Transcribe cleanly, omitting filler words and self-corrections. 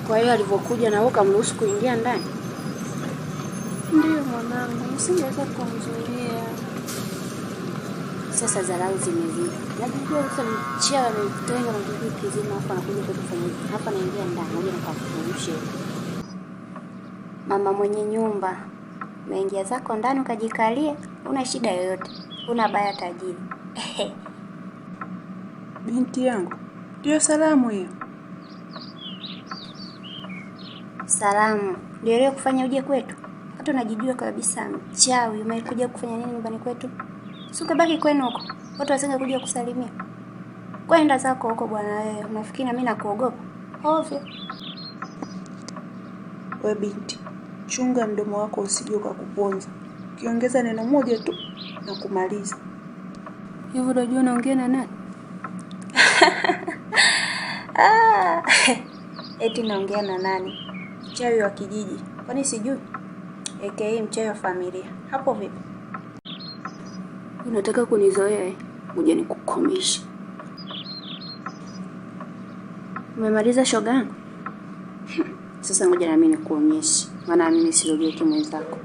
Kwa hiyo alivyokuja na wewe ukamruhusu kuingia ndani? Ndio mwanangu, nisingeweza kumzuia. Sasa dharau zimezidi. Najua sasa mchawa amekutenga na kijiji kizima hapa anakuja kufanya hapa naingia ndani moja na kufurusha. Mama mwenye nyumba, umeingia zako ndani ukajikalie, una shida yoyote. Una baya tajiri. Binti yangu, ndio salamu hiyo. Salamu. Ndio leo kufanya uje kwetu? Hata unajijua kabisa mchawi, umekuja kufanya nini nyumbani kwetu? Si ukabaki kwenu huko. Watu wasinge kuja kusalimia. Kwenda zako huko bwana wewe. Unafikiri na mimi nakuogopa? Ovyo. We binti, chunga mdomo wako usije ukakuponza. Ukiongeza neno moja tu na kumaliza. Hivyo unajua naongea na nani? Eti naongea na nani? Mchawi wa kijiji. Kwani sijui? AKA mchawi wa familia. Hapo vipi? Unataka kunizoea? Ngoja nikukomeshe. Umemaliza shoga yangu? Sasa ngoja na mimi nikuonyeshe. Maana mimi siogeki mwenzako.